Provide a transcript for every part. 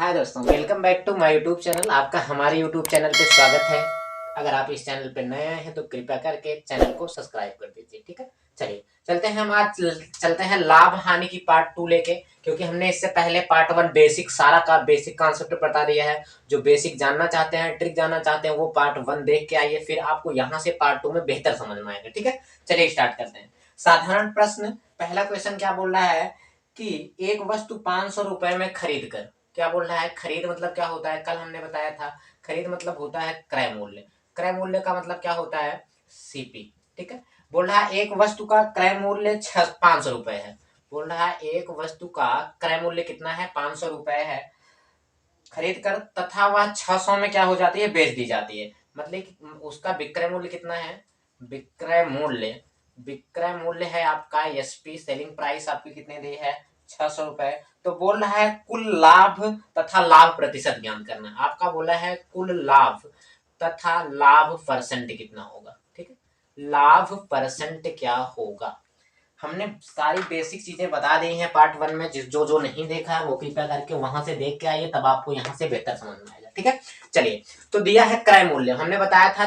हाय दोस्तों, welcome back to my YouTube channel. आपका हमारे यूट्यूब चैनल पे स्वागत है। अगर आप इस चैनल पे नए आए हैं तो कृपया करके चैनल को सब्सक्राइब कर दीजिए। ठीक है, चलिए चलते हैं। हम आज चलते हैं लाभ हानि की पार्ट 2 लेके, क्योंकि हमने इससे पहले पार्ट 1 बेसिक सारा का बेसिक कॉन्सेप्ट बता दिया है। जो बेसिक जानना चाहते हैं, ट्रिक जानना चाहते हैं, वो पार्ट 1 देख के आइए, फिर आपको यहाँ से पार्ट 2 में बेहतर समझ में आएगा। ठीक है, चलिए स्टार्ट करते हैं। साधारण प्रश्न, पहला क्वेश्चन क्या बोल रहा है कि एक वस्तु 500 रुपए में खरीद कर, क्या बोल रहा है, खरीद मतलब क्या होता है, कल हमने बताया था। खरीद मतलब होता है क्रय मूल्य। क्रय मूल्य का मतलब क्या होता है, सीपी। ठीक है, बोल रहा है एक वस्तु का क्रय मूल्य 500 रुपए है। बोल रहा है एक वस्तु का क्रय मूल्य कितना है, 500 रुपए है। खरीद कर तथा वह 600 में क्या हो जाती है, बेच दी जाती है। मतलब कि उसका विक्रय मूल्य कितना है, विक्रय मूल्य, विक्रय मूल्य है आपका एसपी, सेलिंग प्राइस आपकी कितने दी है, 600 रुपए। तो बोल रहा है कुल लाभ तथा लाभ प्रतिशत ज्ञात करना। आपका बोला है कुल लाभ तथा लाभ परसेंट कितना होगा। ठीक है, लाभ परसेंट क्या होगा। हमने सारी बेसिक चीजें बता दी हैं पार्ट 1 में। जिस जो जो नहीं देखा है वो कृपया करके वहां से देख के आइए, तब आपको यहाँ से बेहतर समझ में आएगा। ठीक है, चलिए। तो दिया है क्रय मूल्य, हमने बताया था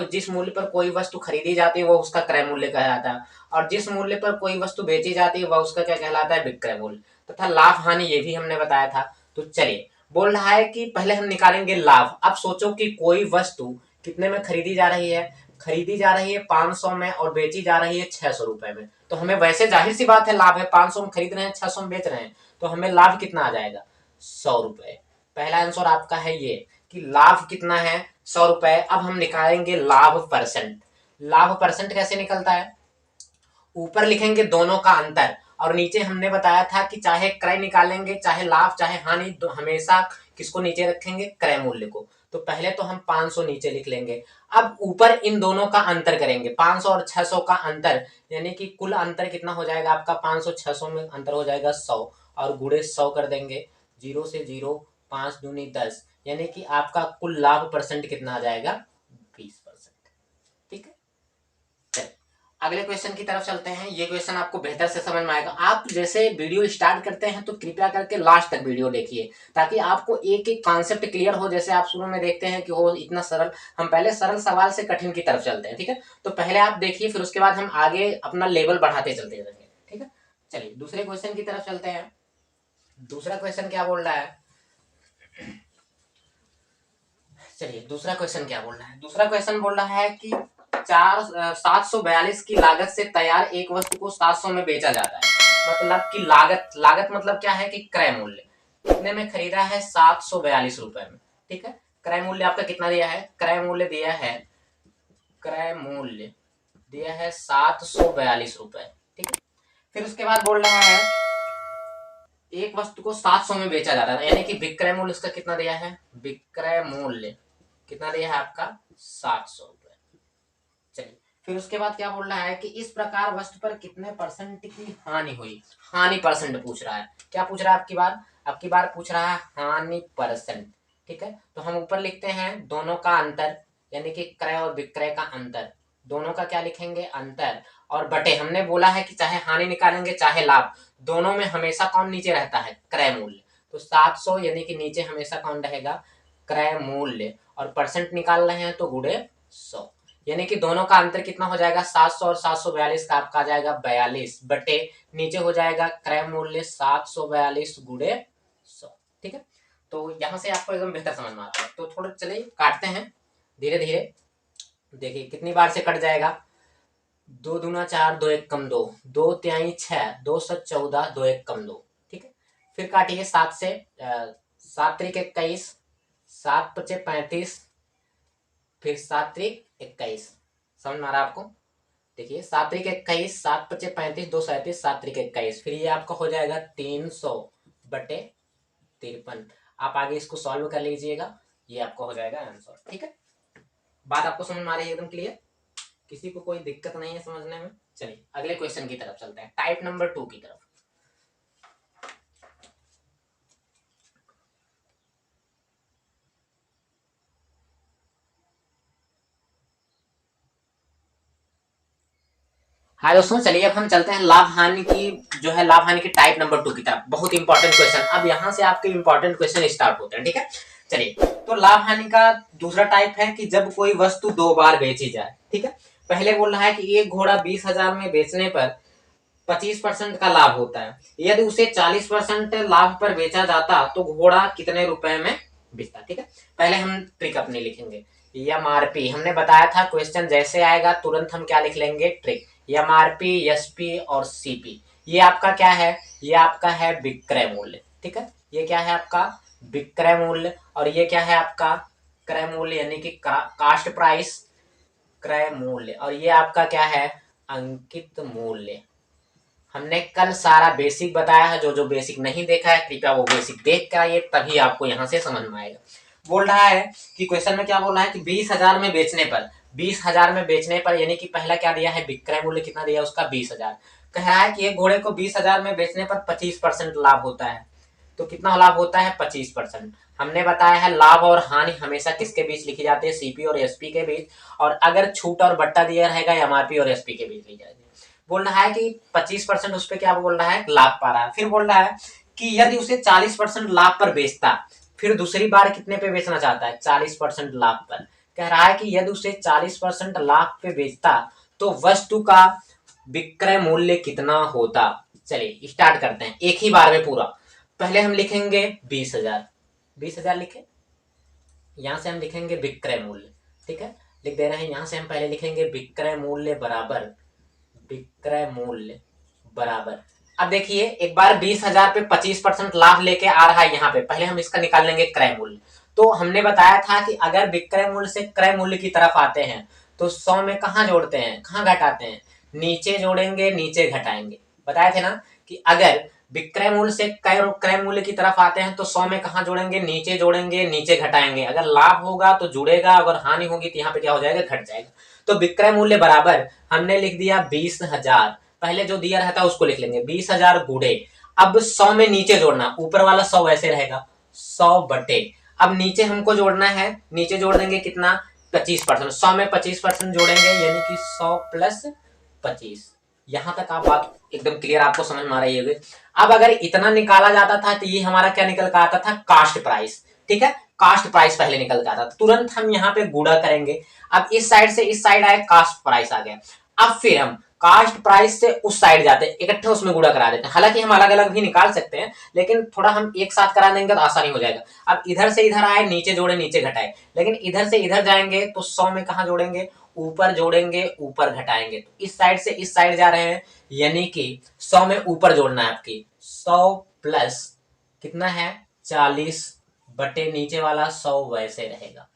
जिस मूल्य पर कोई वस्तु खरीदी जाती है वो उसका क्रय मूल्य कहलाता है, और जिस मूल्य पर कोई वस्तु बेची जाती है वह उसका क्या कहलाता है, विक्रय मूल्य। तथा लाभ हानि ये भी हमने बताया था। तो चलिए, बोल रहा है कि पहले हम निकालेंगे लाभ। अब सोचो कि कोई वस्तु कितने में खरीदी जा रही है, खरीदी जा रही है 500 में और बेची जा रही है 600 रुपए में। तो हमें वैसे जाहिर सी बात है, लाभ है, 500 में खरीद रहे हैं, 600 में बेच रहे हैं, तो हमें लाभ कितना आ जाएगा, 100 रुपए। पहला आंसर आपका है ये कि लाभ कितना है, 100 रुपए। अब हम निकालेंगे लाभ परसेंट। लाभ परसेंट कैसे निकलता है, ऊपर लिखेंगे दोनों का अंतर, और नीचे हमने बताया था कि चाहे क्रय निकालेंगे, चाहे लाभ चाहे हानि, तो हमेशा किसको नीचे रखेंगे, क्रय मूल्य को। तो पहले तो हम 500 नीचे लिख लेंगे। अब ऊपर इन दोनों का अंतर करेंगे, 500 और 600 का अंतर, यानी कि कुल अंतर कितना हो जाएगा आपका, 500 600 में अंतर हो जाएगा 100, और गुणे 100 कर देंगे। जीरो से जीरो, 5 दूनी 10, यानी कि आपका कुल लाभ परसेंट कितना आ जाएगा, 20%। ठीक है, अगले क्वेश्चन की तरफ चलते हैं। ये क्वेश्चन आपको बेहतर से समझ में आएगा। आप जैसे वीडियो स्टार्ट करते हैं तो कृपया करके लास्ट तक वीडियो देखिए, ताकि आपको एक एक कॉन्सेप्ट क्लियर हो। जैसे आप शुरू में देखते हैं कि वो इतना सरल, हम पहले सरल सवाल से कठिन की तरफ चलते हैं। ठीक है, तो पहले आप देखिए, फिर उसके बाद हम आगे अपना लेवल बढ़ाते चलते रहेंगे। ठीक है, चलिए दूसरे क्वेश्चन की तरफ चलते हैं। दूसरा क्वेश्चन क्या बोल रहा है, चलिए दूसरा क्वेश्चन क्या बोल रहा है। दूसरा क्वेश्चन बोल रहा है कि 742 की लागत से तैयार एक वस्तु को 700 में बेचा जाता है। मतलब कि लागत, लागत मतलब क्या है कि क्रय मूल्य, कितने में खरीदा है, 742 रुपए में। ठीक है, क्रय मूल्य आपका कितना दिया है, क्रय मूल्य दिया है, क्रय मूल्य दिया है 742 रुपए। ठीक है, फिर उसके बाद बोल रहा है एक वस्तु को 700 में बेचा जाता है, यानी कि विक्रय मूल्य उसका कितना दिया है, विक्रय मूल्य कितना दिया है आपका, 700 रुपए। चलिए, फिर उसके बाद क्या बोल रहा है कि इस प्रकार वस्तु पर कितने परसेंट की हानि हुई। हानि परसेंट पूछ रहा है। क्या पूछ रहा है, आपकी बार पूछ रहा है हानि परसेंट। ठीक है, तो हम ऊपर लिखते हैं दोनों का अंतर, यानी कि क्रय और विक्रय का अंतर। दोनों का क्या लिखेंगे, अंतर, और बटे, हमने बोला है कि चाहे हानि निकालेंगे चाहे लाभ, दोनों में हमेशा कौन नीचे रहता है, क्रय मूल्य। तो 700 यानी कि नीचे हमेशा कौन रहेगा, क्रय मूल्य, और परसेंट निकाल रहे हैं तो गुणे 100, यानी कि दोनों का अंतर कितना हो जाएगा, 700 और 742 का आपका आ जाएगा 42, बटे नीचे हो जाएगा क्रय मूल्य 742 गुणे 100। ठीक है, तो यहां से आपको एकदम बेहतर समझ में आता है। तो थोड़ा चलिए काटते हैं धीरे धीरे। देखिए कितनी बार से कट जाएगा, 2 दूना 4, 2 1 कम 2, 2 तिहाई 6, 2 7 14, 2 1 कम 2। ठीक है, फिर काटिए 7 से, 7 त्रिक 21, 7 पचे 35, फिर 7 त्रिक 21। समझ में आ रहा है आपको। देखिए 7 त्रिक 21, 7 पचे 35, 2 37, 7 त्रिक 21, फिर ये आपका हो जाएगा 300/53। आप आगे इसको सॉल्व कर लीजिएगा, ये आपका हो जाएगा आंसर। ठीक है, बात आपको समझ में आ रही है एकदम क्लियर, किसी को कोई दिक्कत नहीं है समझने में। चलिए अगले क्वेश्चन की तरफ चलते हैं, टाइप नंबर 2 की तरफ। हाँ दोस्तों, चलिए अब हम चलते हैं लाभ हानि की, जो है लाभ हानि की टाइप नंबर 2 की तरफ। बहुत इंपॉर्टेंट क्वेश्चन, अब यहाँ से आपके इंपॉर्टेंट क्वेश्चन स्टार्ट होते हैं, ठीक है। चलिए, तो लाभ हानि का दूसरा टाइप है कि जब कोई वस्तु 2 बार बेची जाए, ठीक है। पहले बोल रहा है कि एक घोड़ा 20,000 में बेचने पर 25% का लाभ होता है। यदि उसे 40% लाभ पर बेचा जाता तो घोड़ा कितने रुपए में बिकता, ठीक है। पहले हम ट्रिक अपनी लिखेंगे। एमआरपी हमने बताया था, क्वेश्चन जैसे आएगा तुरंत हम क्या लिख लेंगे, ट्रिक। एमआरपी, एसपी और सीपी, ये आपका क्या है, ये आपका है विक्रय मूल्य, ठीक है। ये क्या है आपका विक्रय मूल्य, और ये क्या है आपका क्रय मूल्य, यानी कि कास्ट प्राइस, क्रय मूल्य। और ये आपका क्या है, अंकित मूल्य। हमने कल सारा बेसिक बताया है, जो जो बेसिक नहीं देखा है कृपया वो बेसिक देख कर आइए, तभी आपको यहाँ से समझ में आएगा। बोल रहा है कि क्वेश्चन में क्या बोल रहा है कि 20,000 में बेचने पर, 20,000 में बेचने पर, यानी कि पहला क्या दिया है, विक्रय मूल्य कितना दिया है उसका 20,000। कह रहा है कि एक घोड़े को 20,000 में बेचने पर 25% लाभ होता है। तो कितना लाभ होता है, 25%। हमने बताया है लाभ और हानि हमेशा किसके बीच लिखी जाती है, सीपी और एसपी के बीच, और अगर छूट और बट्टा दिया रहेगा एमआरपी और एसपी के बीच ली जाएगी। बोल रहा है कि 25% उस पर क्या बोल रहा है, लाभ पा रहा है। फिर बोल रहा है कि यदि उसे 40% लाभ पर बेचता, फिर दूसरी बार कितने पे बेचना चाहता है, 40% लाभ पर। कह रहा है कि यदि उसे 40% लाभ पे बेचता तो वस्तु का विक्रय मूल्य कितना होता। चलिए स्टार्ट करते हैं एक ही बार में पूरा। पहले हम लिखेंगे 20,000, 20,000 लिखे, यहां से हम लिखेंगे विक्रय मूल्य, ठीक है। लिख दे रहे हैं, यहां से हम पहले लिखेंगे विक्रय मूल्य बराबर, विक्रय मूल्य बराबर। अब देखिए एक बार 20,000 पे 25% लाभ लेके आ रहा है, यहाँ पे पहले हम इसका निकाल लेंगे क्रय मूल्य। तो हमने बताया था कि अगर विक्रय मूल्य से क्रय मूल्य की तरफ आते हैं तो 100 में कहाँ जोड़ते हैं, कहाँ घटाते हैं, नीचे जोड़ेंगे नीचे घटाएंगे। बताए थे ना कि अगर विक्रय मूल्य से क्रय मूल्य की तरफ आते हैं तो 100 में कहाँ जोड़ेंगे, नीचे जोड़ेंगे नीचे घटाएंगे। अगर लाभ होगा तो जुड़ेगा, अगर हानि होगी तो यहाँ पे क्या हो जाएगा, घट जाएगा। तो विक्रय मूल्य बराबर हमने लिख दिया 20,000, पहले जो दिया रहता है उसको लिख लेंगे, 20,000 गुड़े। अब 100 में नीचे जोड़ना, ऊपर वाला 100 वैसे रहेगा, 100 बटे, अब नीचे हमको जोड़ना है, नीचे जोड़ देंगे कितना, 25%। 100 में 25% जोड़ेंगे, यानी कि 100 प्लस 25। यहां तक आप बात एकदम क्लियर आपको समझ में आ रही है। अब अगर इतना निकाला जाता था तो ये हमारा क्या निकल कर आता था, कास्ट प्राइस, ठीक है। कास्ट प्राइस पहले निकल के आता था, तुरंत हम यहाँ पे गुणा करेंगे। अब इस साइड से इस साइड आए, कास्ट प्राइस आ गया। अब फिर हम कास्ट प्राइस से उस साइड जाते हैं, इकट्ठे उसमें गुणा करा देते हैं। हालांकि हम अलग अलग भी निकाल सकते हैं, लेकिन थोड़ा हम एक साथ करा देंगे तो आसानी हो जाएगा। अब इधर से इधर आए, नीचे जोड़े नीचे घटाए, लेकिन इधर से इधर जाएंगे तो 100 में कहा जोड़ेंगे, ऊपर जोड़ेंगे ऊपर घटाएंगे। तो इस साइड से इस साइड जा रहे हैं, यानी कि 100 में ऊपर जोड़ना है आपकी, 100 प्लस कितना है, 40 बटे नीचे वाला 100 वैसे रहेगा।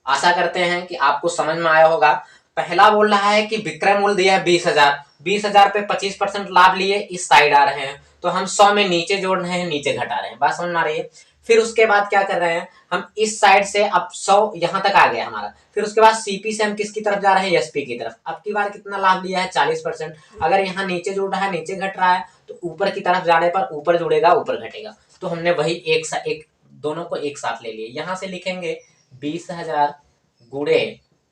आशा करते हैं कि आपको समझ में आया होगा। पहला बोल रहा है कि विक्रय मूल्य दिया है 20,000, 20,000 पे 25% लाभ लिए इस साइड आ रहे हैं, तो हम 100 में नीचे जोड़ रहे हैं नीचे घटा रहे हैं, बात समझ में आ रही है। फिर उसके बाद क्या कर रहे हैं, हम इस साइड से अब 100 यहां तक आ गया हमारा। फिर उसके बाद सीपी से हम किसकी तरफ जा रहे हैं, एसपी की तरफ। अब की बार कितना लाभ लिया है, 40%। अगर यहाँ नीचे जुड़ रहा है नीचे घट रहा है, तो ऊपर की तरफ जाने पर ऊपर जुड़ेगा ऊपर घटेगा। तो हमने वही एक दोनों को एक साथ ले लिए। यहां से लिखेंगे 20,000 गुड़े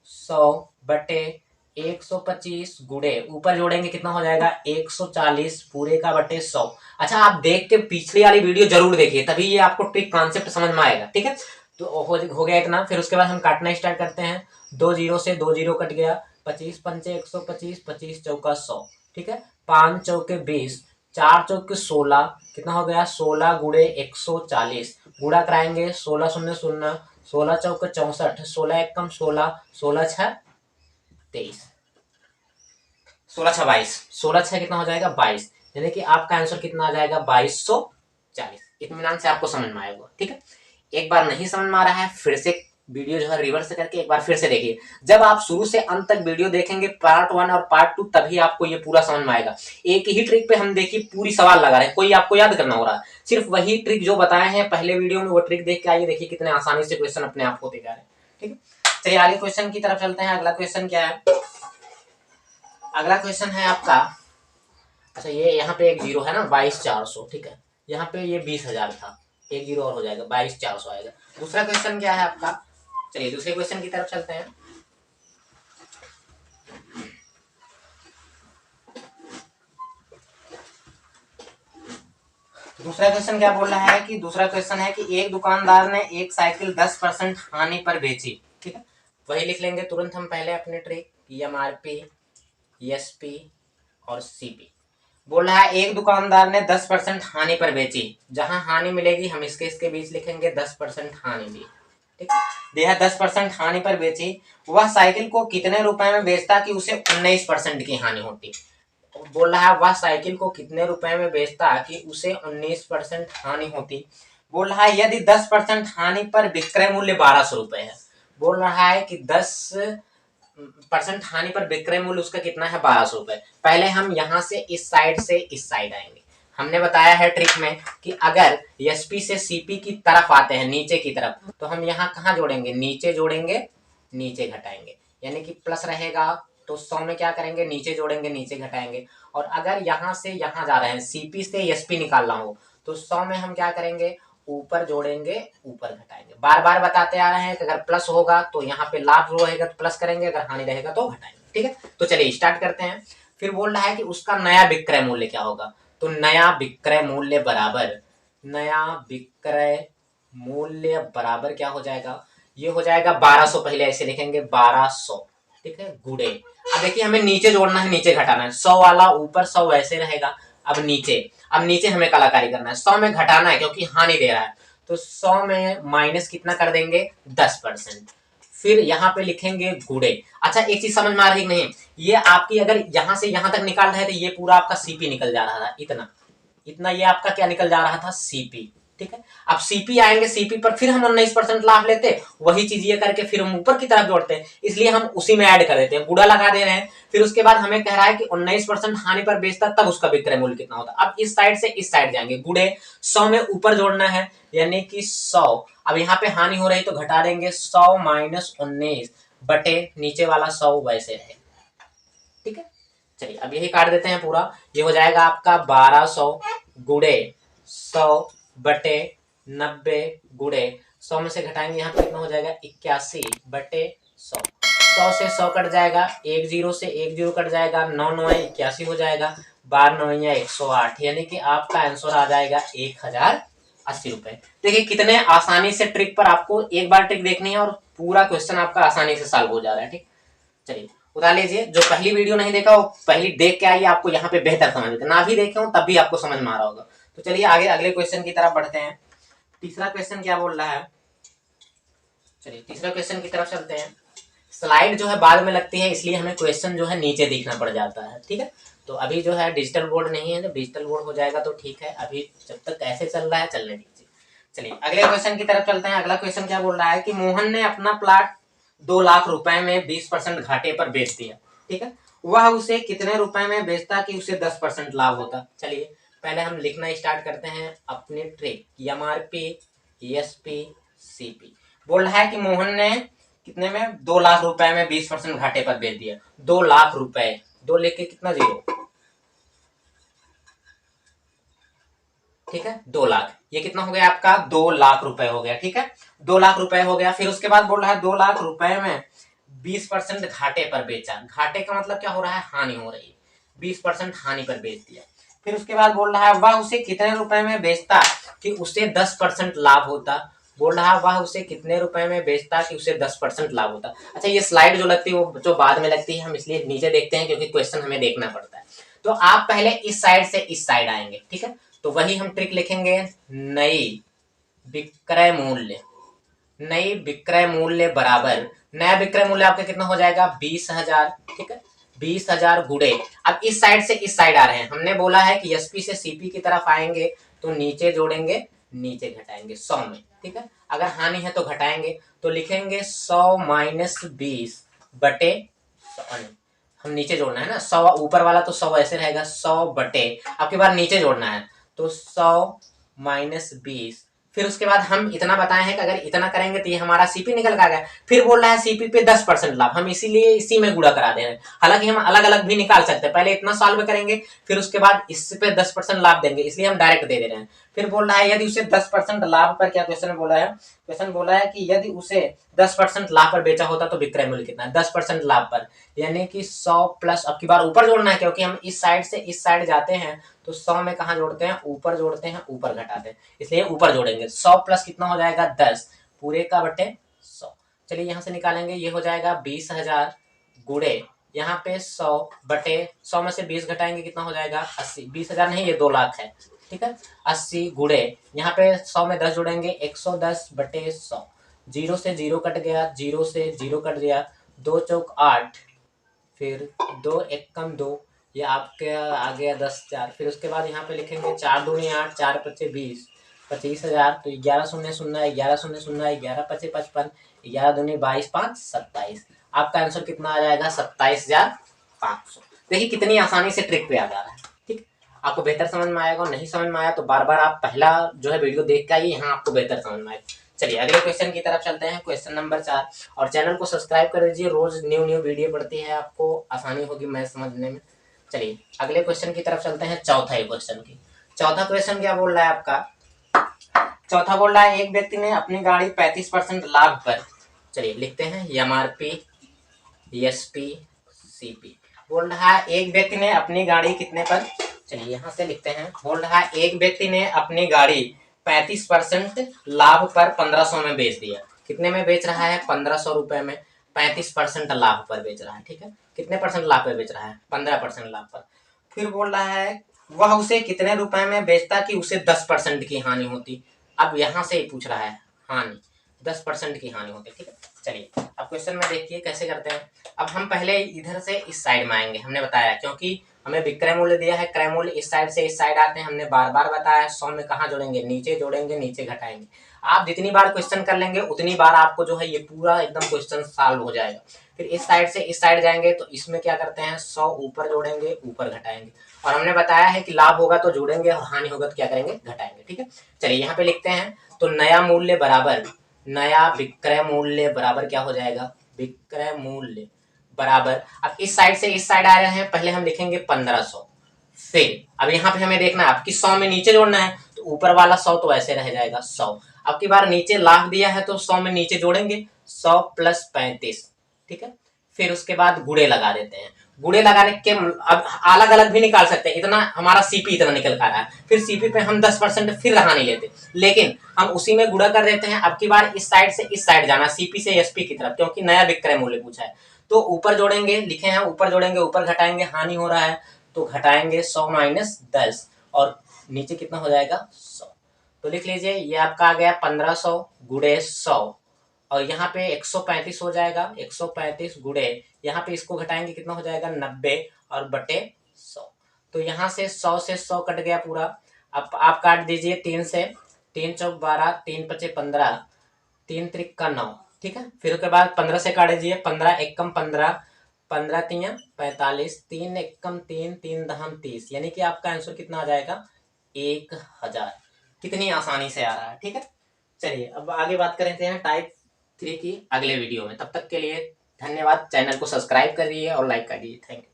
100 बटे 125 गुड़े, ऊपर जोड़ेंगे कितना हो जाएगा, 140 पूरे का बटे 100। अच्छा, आप देख के पिछली वाली वीडियो जरूर देखिए, तभी ये आपको ट्रिक कॉन्सेप्ट समझ में आएगा, ठीक है। तो हो गया इतना। फिर उसके बाद हम काटना स्टार्ट करते हैं, 2 जीरो से 2 जीरो कट गया, 25 पंचे 125, 25 चौका 100, ठीक है। 5 चौके 20, 4 चौके 16, कितना हो गया, 16 गुड़े 140, गुड़ा कराएंगे, 16 शून्य शून्य, 16 चौके 64, 16 एक कम 16, 16 छह 23, 16 छह 22, 16 छह कितना हो जाएगा 22, यानी कि आपका आंसर कितना आ जाएगा 2240। इत्मीनान से आपको समझ में आएगा, ठीक है। एक बार नहीं समझ में आ रहा है, फिर से वीडियो जो है रिवर्स करके एक बार फिर से देखिए। जब आप शुरू से अंत तक वीडियो देखेंगे पार्ट 1 और पार्ट 2, तभी आपको ये पूरा समझ में आएगा। एक ही ट्रिक पे हम देखिए पूरी सवाल लगा रहे हैं, कोई आपको याद करना हो रहा है, सिर्फ वही ट्रिक जो बताए हैं पहले वीडियो में, वो ट्रिक देख के आइए, देखिए कितने आसानी से क्वेश्चन अपने आप होते जा रहे हैं, ठीक है। चलिए आगे क्वेश्चन की तरफ चलते हैं। अगला क्वेश्चन क्या है, अगला क्वेश्चन है आपका, अच्छा ये यहाँ पे एक जीरो है ना, 22,400, ठीक है। यहाँ पे ये 20,000 था, एक जीरो और हो जाएगा, 22,400 आएगा। दूसरा क्वेश्चन क्या है आपका, चलिए दूसरे क्वेश्चन की तरफ चलते हैं। दूसरा क्वेश्चन क्या बोल रहा है कि दूसरा क्वेश्चन है कि एक दुकानदार ने एक साइकिल 10% हानि पर बेची। ठीक है, वही लिख लेंगे तुरंत हम पहले अपने ट्रिक MRP, SP और CP। बोल रहा है एक दुकानदार ने 10% हानि पर बेची। जहां हानि मिलेगी हम इसके बीच लिखेंगे 10% हानि दी। ठीक, यह 10% हानि पर बेची। वह साइकिल को कितने रुपए में बेचता कि उसे 19% की हानि होती। बोल रहा है वह साइकिल को कितने रुपए में बेचता कि उसे 19% हानि होती। बोल रहा है यदि 10% हानि पर विक्रय मूल्य 1200 रुपए है। बोल रहा है कि 10% हानि पर विक्रय मूल्य उसका कितना है, 1200 रुपए। पहले हम यहाँ से इस साइड आएंगे। हमने बताया है ट्रिक में कि अगर SP से CP की तरफ आते हैं, नीचे की तरफ, तो हम यहाँ कहाँ जोड़ेंगे, नीचे जोड़ेंगे, नीचे घटाएंगे। यानी कि प्लस रहेगा तो 100 में क्या करेंगे, नीचे जोड़ेंगे, नीचे घटाएंगे। और अगर यहाँ से यहाँ जा रहे हैं, CP से SP निकालना हो, तो 100 में हम क्या करेंगे, ऊपर जोड़ेंगे, ऊपर घटाएंगे। बार बार बताते आ रहे हैं कि अगर प्लस होगा तो यहाँ पे लाभ रहेगा तो प्लस करेंगे, अगर हानि रहेगा तो घटाएंगे। ठीक है, तो चलिए स्टार्ट करते हैं। फिर बोल रहा है कि उसका नया विक्रय मूल्य क्या होगा। तो नया विक्रय मूल्य बराबर, नया विक्रय मूल्य बराबर क्या हो जाएगा, ये हो जाएगा 1200। पहले ऐसे लिखेंगे 1200। ठीक है, गुड़े। अब देखिए हमें नीचे जोड़ना है, नीचे घटाना है। 100 वाला ऊपर 100 वैसे रहेगा। अब नीचे हमें कलाकारी करना है। 100 में घटाना है क्योंकि हानि दे रहा है, तो 100 में माइनस कितना कर देंगे, 10%। फिर यहाँ पे लिखेंगे गुड़े। अच्छा, एक चीज समझ में आ रही नहीं, ये आपकी अगर यहाँ से यहाँ तक निकाल रहे हैं तो ये पूरा आपका CP निकल जा रहा था, इतना इतना ये आपका क्या निकल जा रहा था, CP। ठीक है, अब CP आएंगे, CP पर फिर हम 19% लाभ लेते, वही चीज ये करके फिर हम ऊपर की तरफ जोड़ते हैं, इसलिए हम उसी में ऐड कर देते हैं, गुड़ा लगा दे रहे हैं। फिर उसके बाद हमें कह रहा है कि 19% हानि पर बेचता तब उसका विक्रय मूल्य कितना होता। अब इस साइड से इस साइड जाएंगे, गुड़े 100 में ऊपर जोड़ना है, यानी कि 100। अब यहाँ पे हानि हो रही तो घटा देंगे, 100 माइनस 19 बटे नीचे वाला 100 वैसे रहे। ठीक है, चलिए अब यही काट देते हैं पूरा। ये हो जाएगा आपका 1200 गुड़े 100 बटे 90 गुड़े 100 में से घटाएंगे, यहाँ पे कितना हो जाएगा, 81 बटे 100। 100 से 100 कट जाएगा, 10 से 10 कट जाएगा, 9 9 81 हो जाएगा, 12 9 108, यानी कि आपका आंसर आ जाएगा 1080 रुपए। देखिए कितने आसानी से ट्रिक पर, आपको एक बार ट्रिक देखनी है और पूरा क्वेश्चन आपका आसानी से सॉल्व हो जा रहा है। ठीक, चलिए उतार लीजिए। जो पहली वीडियो नहीं देखा वो पहली देख के आइए, आपको यहाँ पे बेहतर समझ में, ना भी देखे हो तब भी आपको समझ में आ रहा होगा। तो चलिए आगे अगले क्वेश्चन की तरफ बढ़ते हैं। तीसरा क्वेश्चन क्या बोल रहा है, चलिए तीसरा क्वेश्चन की तरफ चलते हैं। स्लाइड जो है बाद में लगती है, इसलिए हमें क्वेश्चन जो है नीचे दिखना पड़ जाता है। ठीक है, तो अभी जो है डिजिटल बोर्ड नहीं है, जब डिजिटल बोर्ड हो जाएगा तो ठीक है, अभी जब तक ऐसे चल रहा है चलने दीजिए। चलिए अगले क्वेश्चन की तरफ चलते हैं। अगला क्वेश्चन क्या बोल रहा है कि मोहन ने अपना प्लाट 2 लाख रुपए में 20% घाटे पर बेच दिया। ठीक है, वह उसे कितने रुपए में बेचता कि उसे 10% लाभ होता। चलिए पहले हम लिखना स्टार्ट करते हैं अपनी ट्रिक, MRP, SP, CP। बोल रहा है कि मोहन ने कितने में, 2 लाख रुपए में 20% घाटे पर बेच दिया। 2 लाख रुपए, 2 लेके कितना जीरो, ठीक है, 2 लाख, ये कितना हो गया आपका, 2 लाख रुपए हो गया। ठीक है, 2 लाख रुपए हो गया। फिर उसके बाद बोल रहा है 2 लाख रुपए में 20% घाटे पर बेचा। घाटे का मतलब क्या हो रहा है, हानि हो रही है, 20% हानि पर बेच दिया। फिर उसके बाद बोल रहा है वह उसे कितने रुपए में बेचता कि उसे 10% लाभ होता। बोल रहा है वह उसे कितने रुपए में बेचता कि उसे 10% लाभ होता। अच्छा, ये स्लाइड जो लगती है वो जो बाद में लगती है, हम इसलिए नीचे देखते हैं क्योंकि क्वेश्चन हमें देखना पड़ता है। तो आप पहले इस साइड से इस साइड आएंगे। ठीक है, तो वही हम ट्रिक लिखेंगे, नई विक्रय मूल्य, नई विक्रय मूल्य बराबर, नया विक्रय मूल्य आपका कितना हो जाएगा, 20,000। ठीक है, 20,000 गुड़े, अब इस साइड से इस साइड आ रहे हैं, हमने बोला है कि SP से CP की तरफ आएंगे तो नीचे जोड़ेंगे, नीचे घटाएंगे 100 में। ठीक है, अगर हानि है तो घटाएंगे, तो लिखेंगे 100 माइनस 20 बटे 100। हम नीचे जोड़ना है ना, 100 ऊपर वाला तो 100 ऐसे रहेगा, 100 बटे, आपके बार नीचे जोड़ना है तो 100 माइनस 20। फिर उसके बाद हम इतना बताए हैं कि अगर इतना करेंगे तो ये हमारा CP निकल का गया। फिर बोल रहा है CP पे 10% लाभ, हम इसीलिए इसी में गुणा करा दे रहे हैं। हालांकि हम अलग अलग भी निकाल सकते हैं, पहले इतना सॉल्व करेंगे फिर उसके बाद इस पे 10% लाभ देंगे, इसलिए हम डायरेक्ट दे रहे हैं। फिर बोल रहा है यदि उसे 10% लाभ पर, क्या क्वेश्चन बोला है, क्वेश्चन बोला है कि यदि उसे 10% लाभ पर बेचा होता तो विक्रय मूल्य कितना है, 10% लाभ पर, यानी कि 100 प्लस, अब की बार ऊपर जोड़ना है क्योंकि हम इस साइड से इस साइड जाते हैं तो 100 में कहाँ जोड़ते हैं, ऊपर जोड़ते हैं, ऊपर घटाते हैं, इसलिए ऊपर जोड़ेंगे। 100 प्लस कितना हो जाएगा 10 पूरे का बटे 100। चलिए यहाँ से निकालेंगे, ये हो जाएगा 20,000 गुड़े यहाँ पे 100 बटे 100 में से 20 घटाएंगे कितना हो जाएगा 80। 20,000 नहीं, ये 2 लाख है, ठीक है। 80 गुड़े यहाँ पे 100 में 10 जोड़ेंगे 110 बटे 100। 0 से 0 कट गया, 0 से 0 कट गया, 2 चौक 8, फिर 2 एकम 2, ये आपके आ गया 10,000। फिर उसके बाद यहाँ पे लिखेंगे 4 दूनी 8, 4 पचे 20, 25,000। तो 11 शून्य शून्य, 11 शून्य शून्य, 11 पचे 55, 11 दूनी 22, 5 27। आपका आंसर कितना आ जाएगा 27,500। देखिए कितनी आसानी से ट्रिक पे आ जा रहा है, ठीक। आपको बेहतर समझ में आएगा, नहीं समझ में आया तो बार बार आप पहला जो है वीडियो देख के आइए, यहाँ आपको बेहतर समझ में आएगा। चलिए अगले क्वेश्चन की तरफ चलते हैं, क्वेश्चन नंबर 4। और चैनल को सब्सक्राइब कर दीजिए, रोज न्यू वीडियो पड़ती है, आपको आसानी होगी मैथ समझने में। चलिए अगले क्वेश्चन की तरफ चलते हैं, चौथा क्वेश्चन की। चौथा क्वेश्चन क्या बोल रहा है आपका, चौथा बोल रहा है एक व्यक्ति ने अपनी गाड़ी 35% लाभ पर, चलिए लिखते हैं MRP SP CP। बोल रहा है एक व्यक्ति ने अपनी गाड़ी कितने पर, चलिए यहाँ से लिखते हैं, बोल रहा है एक व्यक्ति ने अपनी गाड़ी 35% लाभ पर 1500 में बेच दिया। कितने में बेच रहा है, 1500 रुपए में 35% लाभ पर बेच रहा है, ठीक है। कितने परसेंट लाभ पर बेच रहा है, 15% लाभ पर। फिर बोल रहा है वह उसे कितने रुपए में बेचता कि उसे 10% की हानि होती। अब यहाँ से ही पूछ रहा है हानि, 10% की हानि होती, ठीक है। चलिए अब क्वेश्चन में देखिए कैसे करते हैं। अब हम पहले इधर से इस साइड में आएंगे, हमने बताया क्योंकि हमें विक्रय मूल्य दिया है, क्रय मूल्य इस साइड से इस साइड आते हैं, हमने बार बार बताया। 100 में कहाँ जोड़ेंगे, नीचे जोड़ेंगे, नीचे घटाएंगे। आप जितनी बार क्वेश्चन कर लेंगे उतनी बार आपको जो है ये पूरा एकदम क्वेश्चन सॉल्व हो जाएगा। फिर इस साइड से इस साइड जाएंगे तो इसमें क्या करते हैं, 100 ऊपर जोड़ेंगे, ऊपर घटाएंगे। और हमने बताया है कि लाभ होगा तो जोड़ेंगे और हानि होगा तो क्या करेंगे, घटाएंगे, ठीक है। चलिए यहाँ पे लिखते हैं, तो नया मूल्य बराबर नया विक्रय मूल्य बराबर क्या हो जाएगा, विक्रय मूल्य बराबर, अब इस साइड से इस साइड आ रहे हैं, पहले हम लिखेंगे 1500। फिर अब यहाँ पे हमें देखना है आपकी 100 में नीचे जोड़ना है, तो ऊपर वाला 100 तो ऐसे रह जाएगा 100। अब की बार नीचे लाभ दिया है तो 100 में नीचे जोड़ेंगे, 100 प्लस 35, ठीक है। फिर उसके बाद गुड़े लगा देते हैं। गुड़े लगाने के अब अलग अलग भी निकाल सकते हैं, इतना हमारा सीपी इतना निकल कर रहा है। फिर सीपी पे हम 10% फिर रहा नहीं लेते, लेकिन हम उसी में गुड़ा कर देते हैं। अब की बार इस साइड से इस साइड जाना, सीपी से एसपी की तरफ, क्योंकि नया विक्रय मूल्य पूछा है। तो ऊपर जोड़ेंगे, लिखे हैं ऊपर जोड़ेंगे, ऊपर घटाएंगे, हानि हो रहा है तो घटाएंगे 100 माइनस 10, और नीचे कितना हो जाएगा 100। तो लिख लीजिए ये आपका आ गया 1500 गुड़े 100, और यहाँ पे 135 हो जाएगा, 135 गुड़े यहाँ पे इसको घटाएंगे कितना हो जाएगा 90 और बटे 100। तो यहाँ से 100 से 100 कट गया पूरा। अब आप काट दीजिए 3 से, 3 चौक 12, 3 पचे 15, 3 त्रिक 9, ठीक है। फिर उसके बाद 15 से काट दीजिए, 15 एकम 15, 15 तिया 45, 3 एकम 3, 3 दहम 30, यानी कि आपका आंसर कितना आ जाएगा 1000। कितनी आसानी से आ रहा है, ठीक है। चलिए अब आगे बात करते हैं टाइप 3 की अगले वीडियो में। तब तक के लिए धन्यवाद। चैनल को सब्सक्राइब करिए और लाइक करिए। Thank you.